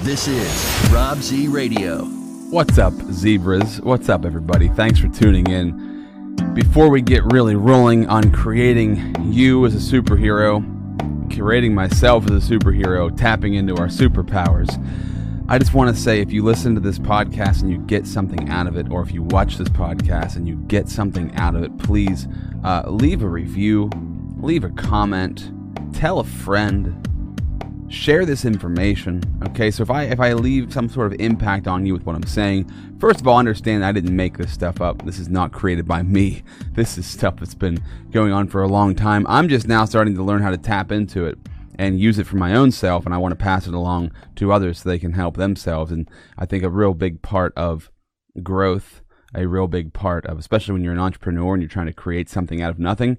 This is Rob Z Radio. What's up, zebras? What's up, everybody? Thanks for tuning in. Before we get really rolling on creating you as a superhero, creating myself as a superhero, tapping into our superpowers, I just want to say, if you listen to this podcast and you get something out of it, or if you watch this podcast and you get something out of it, please leave a review, leave a comment, tell a friend, share this information. Okay, so if I leave some sort of impact on you with what I'm saying, first of all, understand I didn't make this stuff up. This is not created by me. This is stuff that's been going on for a long time. I'm just now starting to learn how to tap into it and use it for my own self, and I want to pass it along to others so they can help themselves. And I think a real big part of growth, a real big part of, especially when you're an entrepreneur and you're trying to create something out of nothing,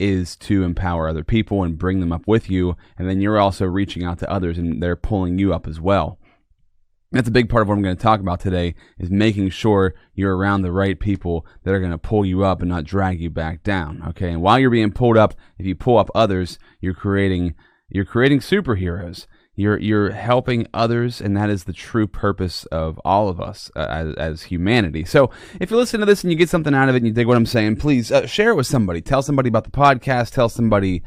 is to empower other people and bring them up with you, and then you're also reaching out to others and they're pulling you up as well. That's a big part of what I'm going to talk about today, is making sure you're around the right people that are going to pull you up and not drag you back down. Okay, and while you're being pulled up, if you pull up others, you're creating superheroes. You're helping others, and that is the true purpose of all of us as humanity. So if you listen to this and you get something out of it and you dig what I'm saying, please share it with somebody. Tell somebody about the podcast. Tell somebody,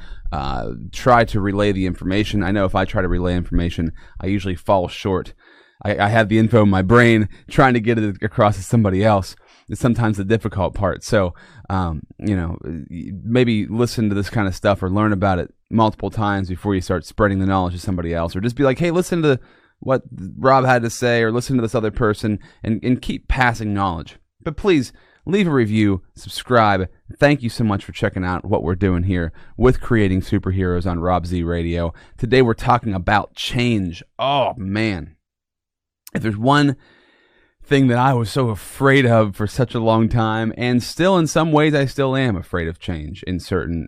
try to relay the information. I know if I try to relay information, I usually fall short. I have the info in my brain. Trying to get it across to somebody else is sometimes the difficult part. So, maybe listen to this kind of stuff or learn about it multiple times before you start spreading the knowledge to somebody else, or just be like, hey, listen to what Rob had to say, or listen to this other person, and keep passing knowledge. But please leave a review, subscribe. Thank you so much for checking out what we're doing here with Creating Superheroes on Rob Z Radio. Today we're talking about change. Oh man, if there's one thing that I was so afraid of for such a long time, and still in some ways I still am afraid of change in certain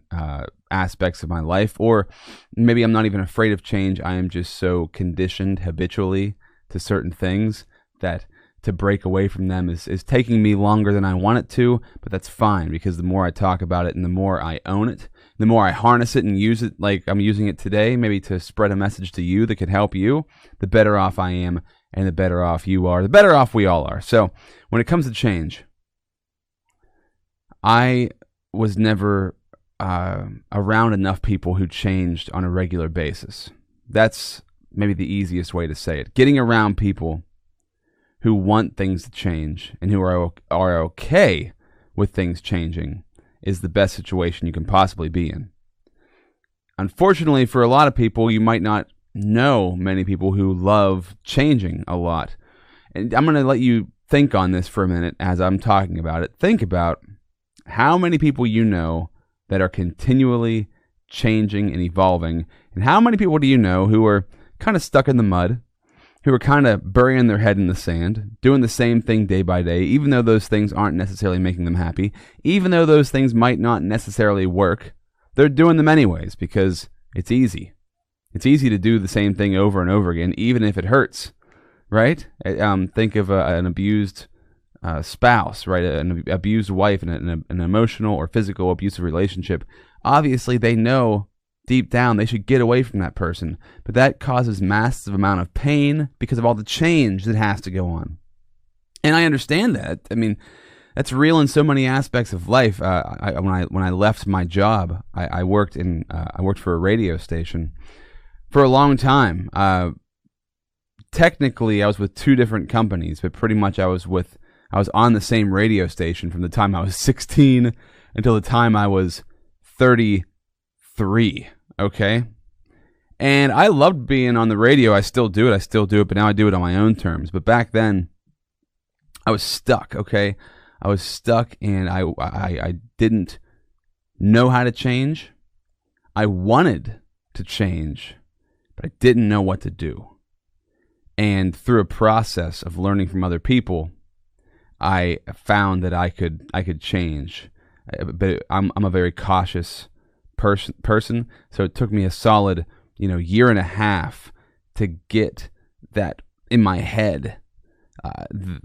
aspects of my life, or maybe I'm not even afraid of change, I am just so conditioned habitually to certain things that to break away from them is taking me longer than I want it to, but that's fine, because the more I talk about it and the more I own it, the more I harness it and use it like I'm using it today, maybe to spread a message to you that could help you, the better off I am. And the better off you are, the better off we all are. So when it comes to change, I was never around enough people who changed on a regular basis. That's maybe the easiest way to say it. Getting around people who want things to change and who are okay with things changing is the best situation you can possibly be in. Unfortunately, for a lot of people, you might not know many people who love changing a lot. And I'm going to let you think on this for a minute as I'm talking about it. Think about how many people you know that are continually changing and evolving, and how many people do you know who are kind of stuck in the mud, who are kind of burying their head in the sand, doing the same thing day by day, even though those things aren't necessarily making them happy, even though those things might not necessarily work, they're doing them anyways because it's easy. It's easy to do the same thing over and over again, even if it hurts, right? Think of an abused spouse, right? An abused wife in an emotional or physical abusive relationship. Obviously, they know deep down they should get away from that person, but that causes massive amount of pain because of all the change that has to go on. And I understand that. I mean, that's real in so many aspects of life. When I left my job, I worked for a radio station for a long time. Technically, I was with two different companies, but pretty much I was on the same radio station from the time I was 16 until the time I was 33. Okay, and I loved being on the radio. I still do it, but now I do it on my own terms. But back then, I was stuck. Okay, I was stuck, and I didn't know how to change. I wanted to change, but I didn't know what to do. And through a process of learning from other people, I found that I could change. But I'm a very cautious person, so it took me a solid year and a half to get that in my head,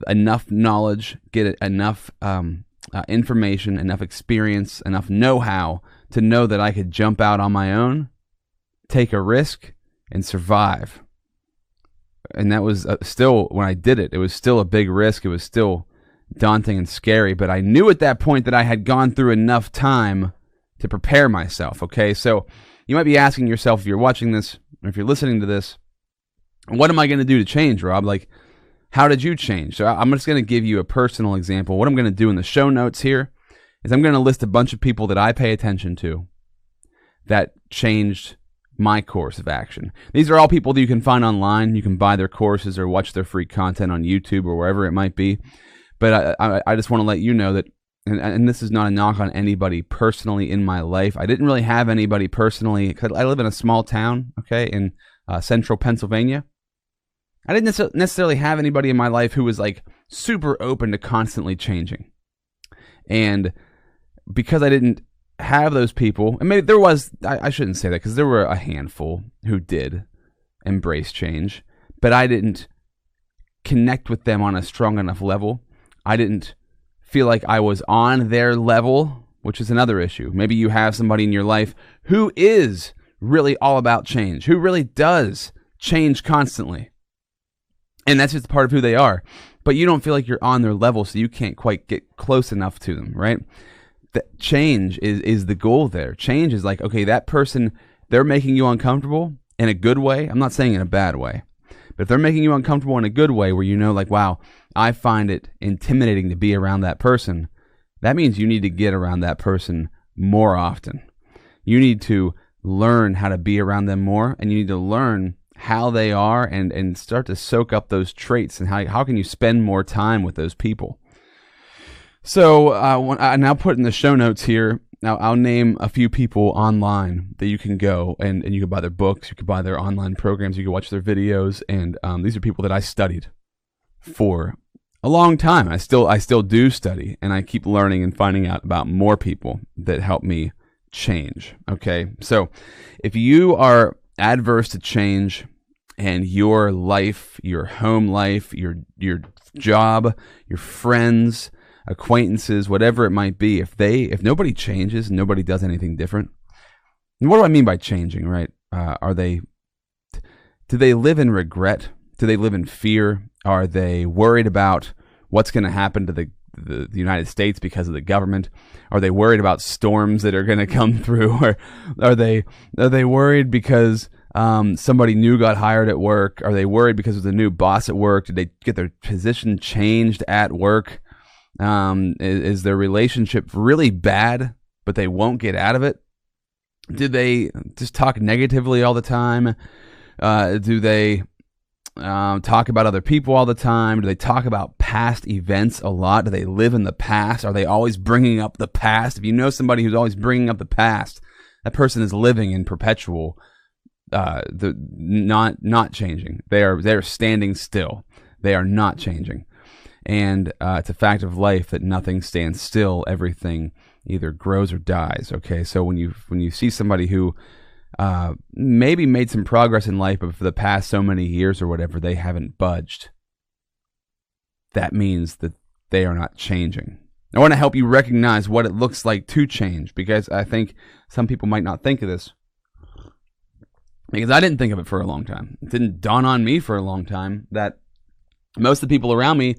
enough knowledge, get enough information, enough experience, enough know-how to know that I could jump out on my own, take a risk, and survive. and that was still, when I did it, it was still a big risk. It was still daunting and scary, but I knew at that point that I had gone through enough time to prepare myself, okay? So you might be asking yourself, if you're watching this, or if you're listening to this, what am I going to do to change, Rob? Like, how did you change? So I'm just going to give you a personal example. What I'm going to do in the show notes here is I'm going to list a bunch of people that I pay attention to that changed my course of action. These are all people that you can find online. You can buy their courses or watch their free content on YouTube or wherever it might be. But I just want to let you know that, and this is not a knock on anybody personally in my life. I didn't really have anybody personally, because I live in a small town, okay, in central Pennsylvania. I didn't necessarily have anybody in my life who was like super open to constantly changing. And because I didn't have those people, and maybe there was, I shouldn't say that, because there were a handful who did embrace change, but I didn't connect with them on a strong enough level. I didn't feel like I was on their level, which is another issue. Maybe you have somebody in your life who is really all about change, who really does change constantly. And that's just part of who they are. But you don't feel like you're on their level, so you can't quite get close enough to them, right? That change is the goal there. Change is like, okay, that person, they're making you uncomfortable in a good way. I'm not saying in a bad way. But if they're making you uncomfortable in a good way where you know, like, wow, I find it intimidating to be around that person, that means you need to get around that person more often. You need to learn how to be around them more, and you need to learn how they are and start to soak up those traits, and how can you spend more time with those people. So I now put in the show notes here, now I'll name a few people online that you can go and you can buy their books, you can buy their online programs, you can watch their videos, and these are people that I studied for a long time. I still do study, and I keep learning and finding out about more people that help me change. Okay, so if you are adverse to change, and your life, your home life, your job, your friends, acquaintances, whatever it might be, if nobody changes, nobody does anything different. And what do I mean by changing, right? Do they live in regret? Do they live in fear? Are they worried about what's going to happen to the United States because of the government? Are they worried about storms that are going to come through? Or are they worried because somebody new got hired at work? Are they worried because there's a new boss at work? Did they get their position changed at work? Is their relationship really bad, but they won't get out of it? Do they just talk negatively all the time? Do they talk about other people all the time? Do they talk about past events a lot? Do they live in the past? Are they always bringing up the past? If you know somebody who's always bringing up the past, that person is living in perpetual not changing. They're standing still. They are not changing. And it's a fact of life that nothing stands still. Everything either grows or dies. Okay, so when you see somebody who maybe made some progress in life, but for the past so many years or whatever, they haven't budged, that means that they are not changing. I want to help you recognize what it looks like to change, because I think some people might not think of this. Because I didn't think of it for a long time. It didn't dawn on me for a long time that most of the people around me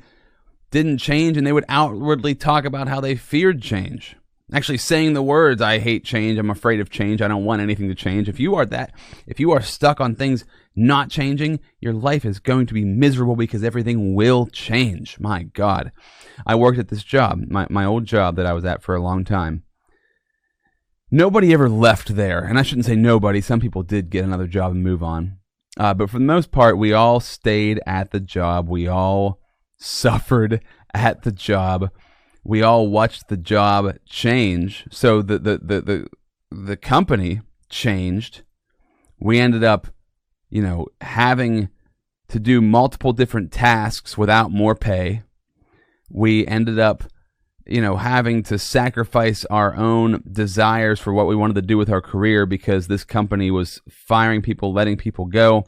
didn't change, and they would outwardly talk about how they feared change. Actually saying the words, I hate change, I'm afraid of change, I don't want anything to change. If you are stuck on things not changing, your life is going to be miserable, because everything will change. My God. I worked at this job, my old job that I was at for a long time. Nobody ever left there, and I shouldn't say nobody. Some people did get another job and move on. But for the most part, we all stayed at the job. We all suffered at the job. We all watched the job change. So the company changed. We ended up, having to do multiple different tasks without more pay. We ended up having to sacrifice our own desires for what we wanted to do with our career, because this company was firing people, letting people go,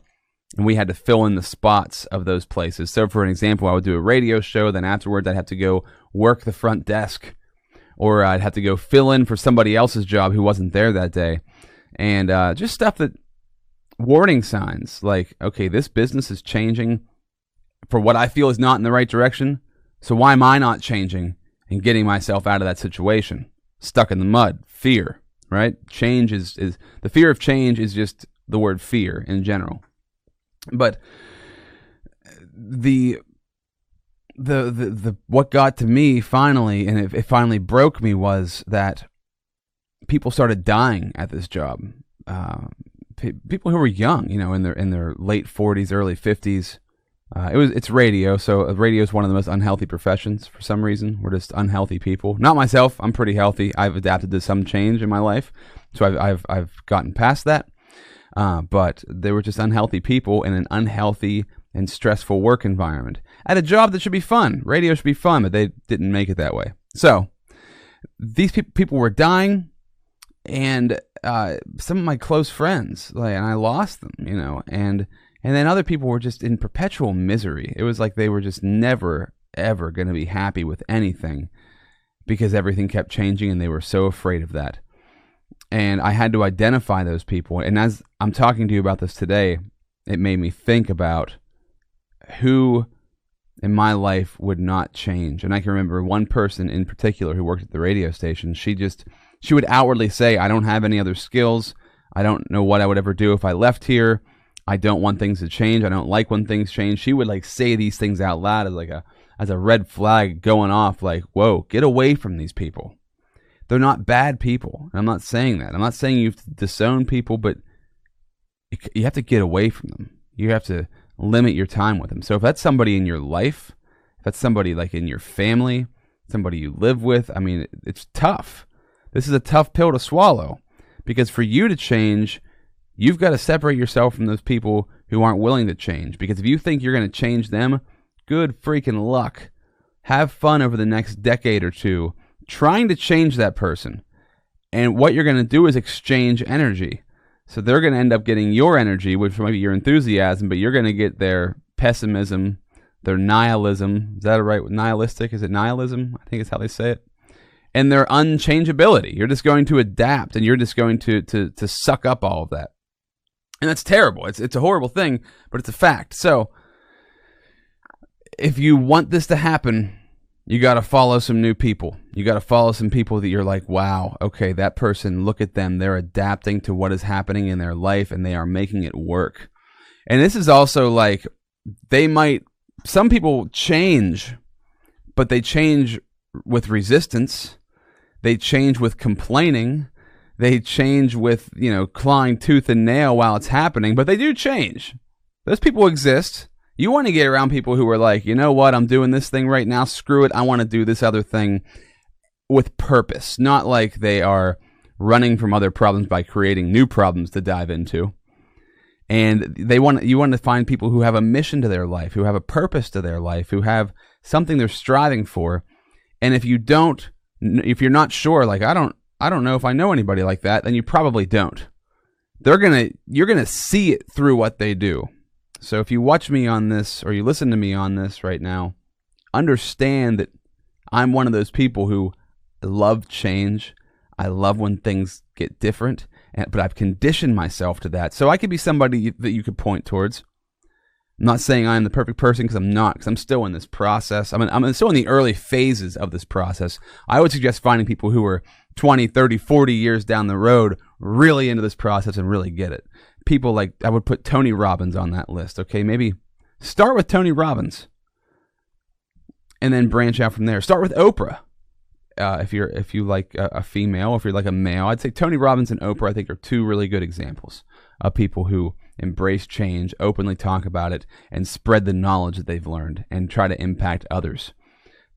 and we had to fill in the spots of those places. So for an example, I would do a radio show, then afterwards I'd have to go work the front desk, or I'd have to go fill in for somebody else's job who wasn't there that day. And just stuff that warning signs like, okay, this business is changing for what I feel is not in the right direction. So why am I not changing and getting myself out of that situation? Stuck in the mud, fear, right? Change is the fear of change is just the word fear in general. But the what got to me finally, and it finally broke me, was that people started dying at this job. People who were young, in their late 40s, early 50s. It's radio, so radio is one of the most unhealthy professions for some reason. We're just unhealthy people. Not myself. I'm pretty healthy. I've adapted to some change in my life, so I've gotten past that. But they were just unhealthy people in an unhealthy and stressful work environment at a job that should be fun. Radio should be fun, but they didn't make it that way. So these people were dying, and some of my close friends, and I lost them, and then other people were just in perpetual misery. It was like they were just never, ever going to be happy with anything because everything kept changing, and they were so afraid of that. And I had to identify those people. And as I'm talking to you about this today, it made me think about who in my life would not change. And I can remember one person in particular who worked at the radio station. She would outwardly say, I don't have any other skills. I don't know what I would ever do if I left here. I don't want things to change. I don't like when things change. She would say these things out loud as a red flag going off, like, whoa, get away from these people. They're not bad people. And I'm not saying that. I'm not saying you have to disown people, but you have to get away from them. You have to limit your time with them. So if that's somebody in your life, if that's somebody like in your family, somebody you live with, I mean, it's tough. This is a tough pill to swallow, because for you to change, you've got to separate yourself from those people who aren't willing to change. Because if you think you're going to change them, good freaking luck. Have fun over the next decade or two trying to change that person. And what you're going to do is exchange energy. So they're going to end up getting your energy, which might be your enthusiasm, but you're going to get their pessimism, their nihilism. Is that right? Nihilistic? Is it nihilism? I think it's how they say it. And their unchangeability. You're just going to adapt, and you're just going to suck up all of that. And that's terrible. It's a horrible thing, but it's a fact. So if you want this to happen, you got to follow some new people. You got to follow some people that you're like, wow, okay, that person, look at them. They're adapting to what is happening in their life, and they are making it work. And this is also like, some people change, but they change with resistance. They change with complaining. They change with, clawing tooth and nail while it's happening, but they do change. Those people exist. You want to get around people who are like, you know what, I'm doing this thing right now, screw it, I want to do this other thing with purpose. Not like they are running from other problems by creating new problems to dive into. And you want to find people who have a mission to their life, who have a purpose to their life, who have something they're striving for. And if you're not sure, like, I don't know if I know anybody like that, then you probably don't. You're going to see it through what they do. So if you watch me on this, or you listen to me on this right now, understand that I'm one of those people who love change. I love when things get different, but I've conditioned myself to that. So I could be somebody that you could point towards. I'm not saying I'm the perfect person, because I'm not, because I'm still in this process. I'm still in the early phases of this process. I would suggest finding people who are 20, 30, 40 years down the road, really into this process and really get it. People like, I would put Tony Robbins on that list. Okay, maybe start with Tony Robbins and then branch out from there. Start with Oprah. If you like a female, if you're like a male, I'd say Tony Robbins and Oprah, I think, are two really good examples of people who embrace change, openly talk about it, and spread the knowledge that they've learned and try to impact others.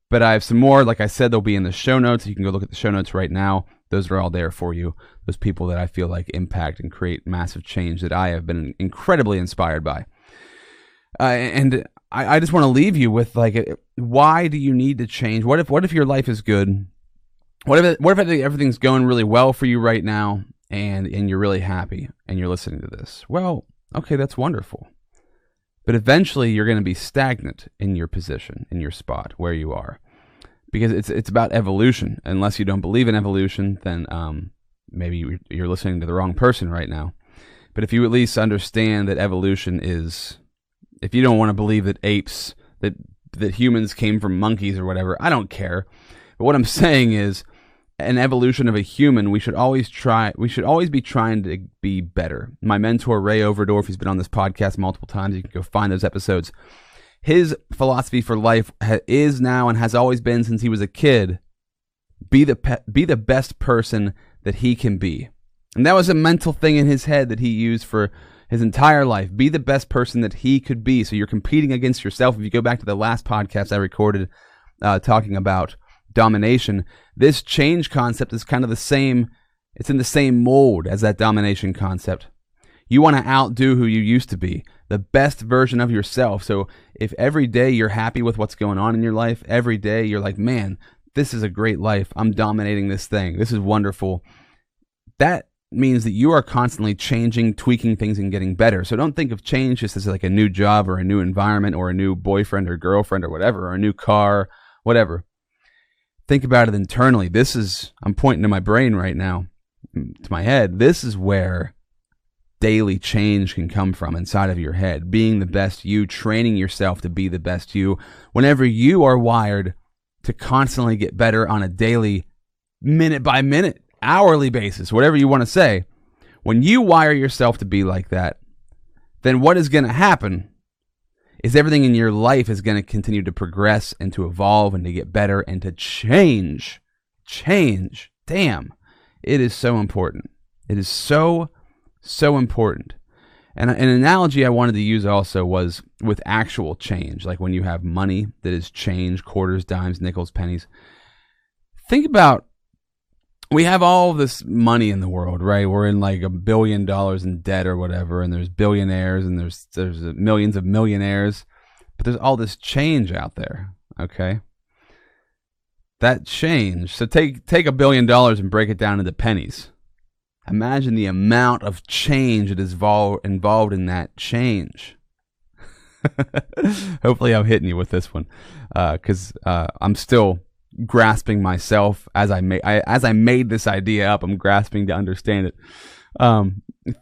But I have some more. Like I said, they'll be in the show notes. You can go look at the show notes right now. Those are all there for you. Those people that I feel like impact and create massive change that I have been incredibly inspired by. And I just want to leave you with, like, why do you need to change? What if your life is good? What if everything's going really well for you right now, and you're really happy and you're listening to this? Well, okay, that's wonderful. But eventually you're going to be stagnant in your position, in your spot where you are. Because it's about evolution. Unless you don't believe in evolution, then maybe you're listening to the wrong person right now. But if you at least understand that evolution is, if you don't want to believe that that humans came from monkeys or whatever, I don't care. But what I'm saying is, an evolution of a human, we should always be trying to be better. My mentor, Ray Overdorf, he's been on this podcast multiple times. You can go find those episodes. His philosophy for life is now and has always been since he was a kid, be the best person that he can be. And that was a mental thing in his head that he used for his entire life. Be the best person that he could be. So you're competing against yourself. If you go back to the last podcast I recorded talking about domination, this change concept is kind of the same. It's in the same mold as that domination concept. You want to outdo who you used to be, the best version of yourself. So if every day you're happy with what's going on in your life, every day you're like, man, this is a great life. I'm dominating this thing. This is wonderful. That means that you are constantly changing, tweaking things, and getting better. So don't think of change just as like a new job or a new environment or a new boyfriend or girlfriend or whatever, or a new car, whatever. Think about it internally. I'm pointing to my brain right now, to my head. This is where daily change can come from, inside of your head. Being the best you, training yourself to be the best you. Whenever you are wired to constantly get better on a daily, minute by minute, hourly basis, whatever you want to say, when you wire yourself to be like that, then what is going to happen is everything in your life is going to continue to progress and to evolve and to get better and to change. Change. Damn. It is so important. It is so important. And an analogy I wanted to use also was with actual change, like when you have money that is change, quarters, dimes, nickels, pennies. Think about, we have all this money in the world, right? We're in like $1 billion in debt or whatever, and there's billionaires and there's millions of millionaires, but there's all this change out there, okay? That change, so take $1 billion and break it down into pennies. Imagine the amount of change that is involved in that change. Hopefully I'm hitting you with this one, because I'm still grasping myself as I made this idea up. I'm grasping to understand it.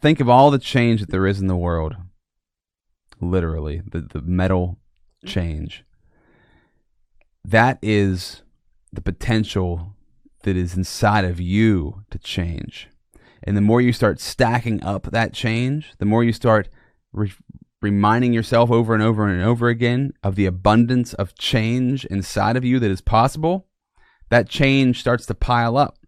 Think of all the change that there is in the world. Literally, the metal change. That is the potential that is inside of you to change. And the more you start stacking up that change, the more you start reminding yourself over and over and over again of the abundance of change inside of you that is possible, that change starts to pile up.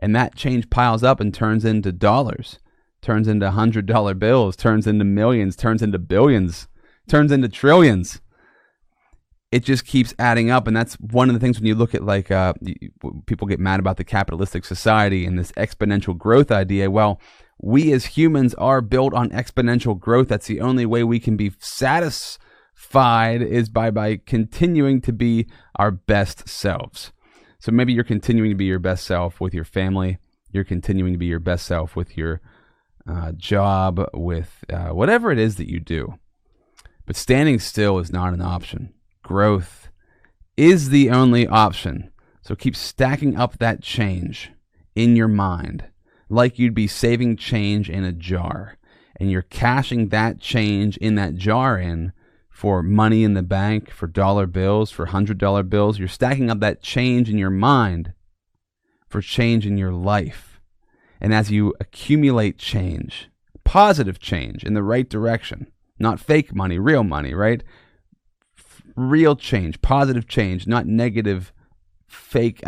And that change piles up and turns into dollars, turns into $100 bills, turns into millions, turns into billions, turns into trillions. It just keeps adding up. And that's one of the things when you look at like people get mad about the capitalistic society and this exponential growth idea. Well, we as humans are built on exponential growth. That's the only way we can be satisfied is by continuing to be our best selves. So maybe you're continuing to be your best self with your family. You're continuing to be your best self with your job, with whatever it is that you do. But standing still is not an option. Growth is the only option. So keep stacking up that change in your mind like you'd be saving change in a jar. And you're cashing that change in that jar in for money in the bank, for dollar bills, for $100 bills. You're stacking up that change in your mind for change in your life. And as you accumulate change, positive change in the right direction, not fake money, real money, right? Real change, positive change, not negative, fake.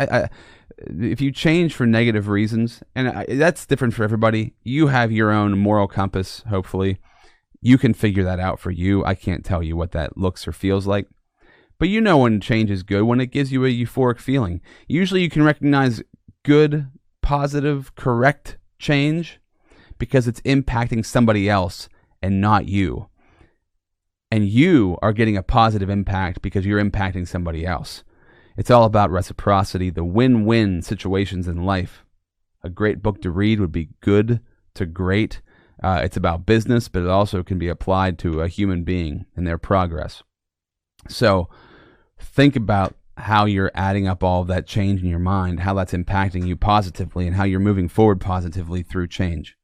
If you change for negative reasons, and that's different for everybody, you have your own moral compass, hopefully. You can figure that out for you. I can't tell you what that looks or feels like. But you know when change is good, when it gives you a euphoric feeling. Usually you can recognize good, positive, correct change because it's impacting somebody else and not you. And you are getting a positive impact because you're impacting somebody else. It's all about reciprocity, the win-win situations in life. A great book to read would be Good to Great. It's about business, but it also can be applied to a human being and their progress. So think about how you're adding up all of that change in your mind, how that's impacting you positively, and how you're moving forward positively through change.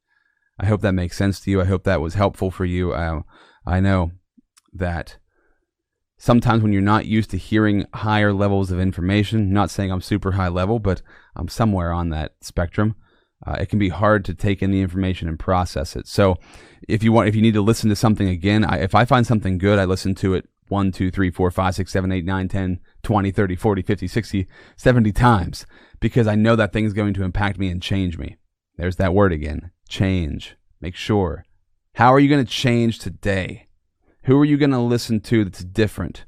I hope that makes sense to you. I hope that was helpful for you. I know that sometimes when you're not used to hearing higher levels of information, not saying I'm super high level, but I'm somewhere on that spectrum, it can be hard to take in the information and process it. So if you need to listen to something again, if I find something good, I listen to it 1, 2, 3, 4, 5, 6, 7, 8, 9, 10, 20, 30, 40, 50, 60, 70 times, because I know that thing's going to impact me and change me. There's that word again, change. Make sure. How are you going to change today? Who are you going to listen to that's different,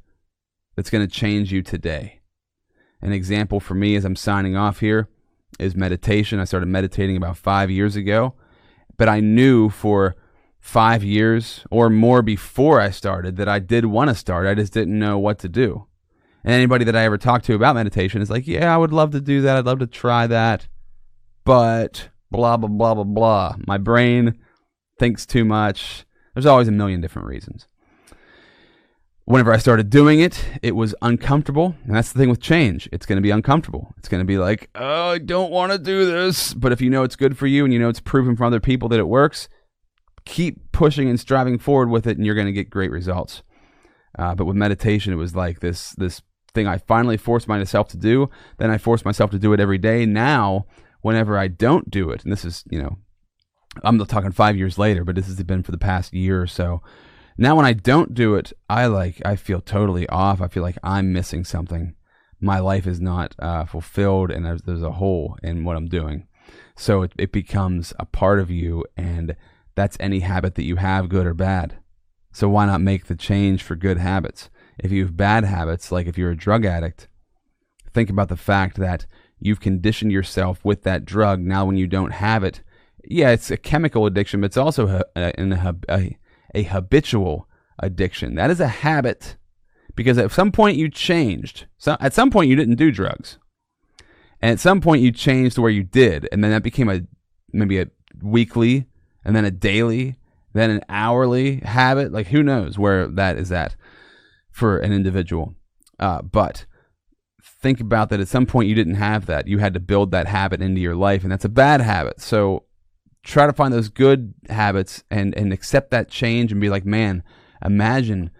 that's going to change you today? An example for me as I'm signing off here is meditation. I started meditating about 5 years ago, but I knew for 5 years or more before I started that I did want to start. I just didn't know what to do. And anybody that I ever talked to about meditation is like, yeah, I would love to do that. I'd love to try that, but blah, blah, blah, blah, blah. My brain thinks too much. There's always a million different reasons. Whenever I started doing it, it was uncomfortable. And that's the thing with change. It's going to be uncomfortable. It's going to be like, oh, I don't want to do this. But if you know it's good for you and you know it's proven from other people that it works, keep pushing and striving forward with it and you're going to get great results. But with meditation, it was like this thing I finally forced myself to do. Then I forced myself to do it every day. Now, whenever I don't do it, and this is, I'm talking 5 years later, but this has been for the past year or so. Now when I don't do it, I feel totally off. I feel like I'm missing something. My life is not fulfilled, and there's a hole in what I'm doing. So it becomes a part of you, and that's any habit that you have, good or bad. So why not make the change for good habits? If you have bad habits, like if you're a drug addict, think about the fact that you've conditioned yourself with that drug. Now when you don't have it, yeah, it's a chemical addiction, but it's also a habitual addiction. That is a habit, because at some point you changed. So at some point you didn't do drugs, and at some point you changed to where you did, and then that became maybe a weekly, and then a daily, then an hourly habit. Like, who knows where that is at for an individual. But think about that. At some point you didn't have that. You had to build that habit into your life, and that's a bad habit. So try to find those good habits and accept that change and be like, man, imagine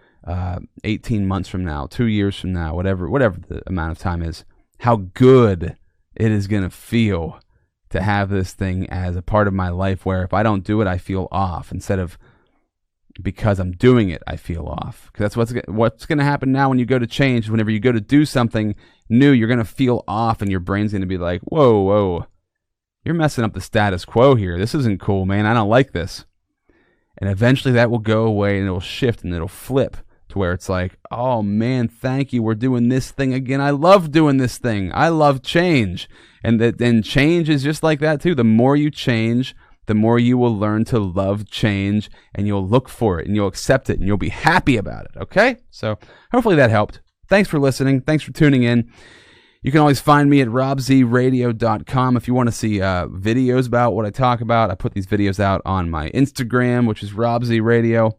18 months from now, 2 years from now, whatever the amount of time is, how good it is going to feel to have this thing as a part of my life, where if I don't do it, I feel off, instead of because I'm doing it, I feel off. Because that's what's going to happen now when you go to change. Whenever you go to do something new, you're going to feel off, and your brain's going to be like, whoa, you're messing up the status quo here. This isn't cool, man. I don't like this. And eventually that will go away, and it'll shift, and it'll flip to where it's like, oh man, thank you. We're doing this thing again. I love doing this thing. I love change. And then change is just like that too. The more you change, the more you will learn to love change, and you'll look for it, and you'll accept it, and you'll be happy about it. Okay? So hopefully that helped. Thanks for listening. Thanks for tuning in. You can always find me at robzradio.com if you want to see videos about what I talk about. I put these videos out on my Instagram, which is robzradio,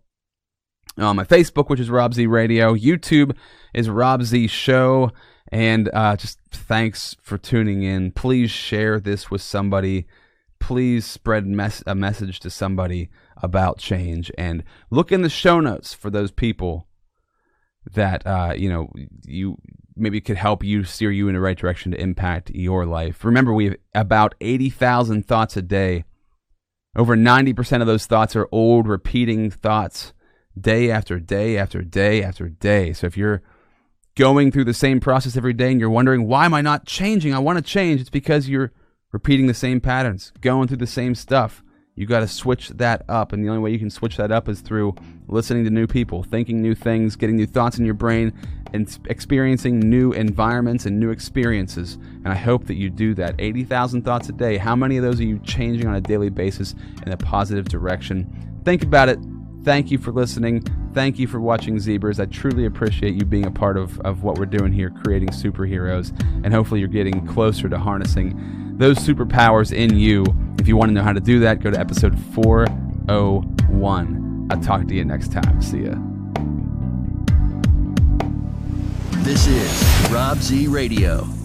on my Facebook, which is robzradio. YouTube is robzshow. And just thanks for tuning in. Please share this with somebody. Please spread a message to somebody about change. And look in the show notes for those people that you maybe could help you, steer you in the right direction to impact your life. Remember, we have about 80,000 thoughts a day. Over 90% of those thoughts are old, repeating thoughts, day after day after day after day. So if you're going through the same process every day and you're wondering, why am I not changing? I want to change. It's because you're repeating the same patterns, going through the same stuff. You got to switch that up, and the only way you can switch that up is through listening to new people, thinking new things, getting new thoughts in your brain, and experiencing new environments and new experiences. And I hope that you do that. 80,000 thoughts a day. How many of those are you changing on a daily basis in a positive direction? Think about it. Thank you for listening. Thank you for watching Zebras. I truly appreciate you being a part of what we're doing here, creating superheroes, and hopefully you're getting closer to harnessing those superpowers in you. If you want to know how to do that, go to episode 401. I'll talk to you next time. See ya. This is Rob Z Radio.